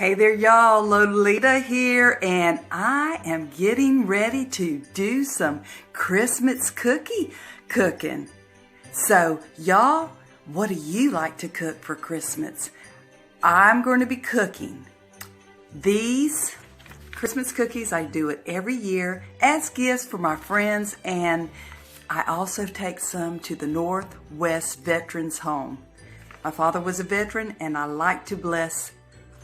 Hey there, y'all. Lolita here, and I am getting ready to do some Christmas cookie cooking. So, y'all, what do you like to cook for Christmas? I'm going to be cooking these Christmas cookies. I do it every year as gifts for my friends, and I also take some to the Northwest Veterans Home. My father was a veteran, and I like to bless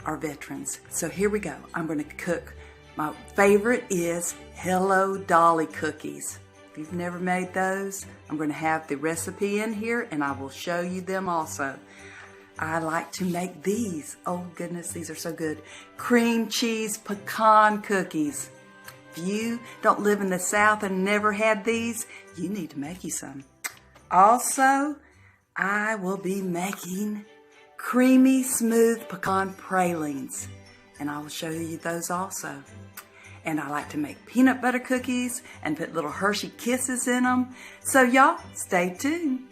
our veterans. So here we go. I'm going to cook. My favorite is Hello Dolly cookies. If you've never made those, I'm going to have the recipe in here and I will show you them also. I like to make these. Oh goodness, these are so good. Cream cheese pecan cookies. If you don't live in the South and never had these, you need to make you some. Also, I will be making creamy, smooth pecan pralines, and I will show you those also. And I like to make peanut butter cookies and put little Hershey Kisses in them. So y'all, stay tuned.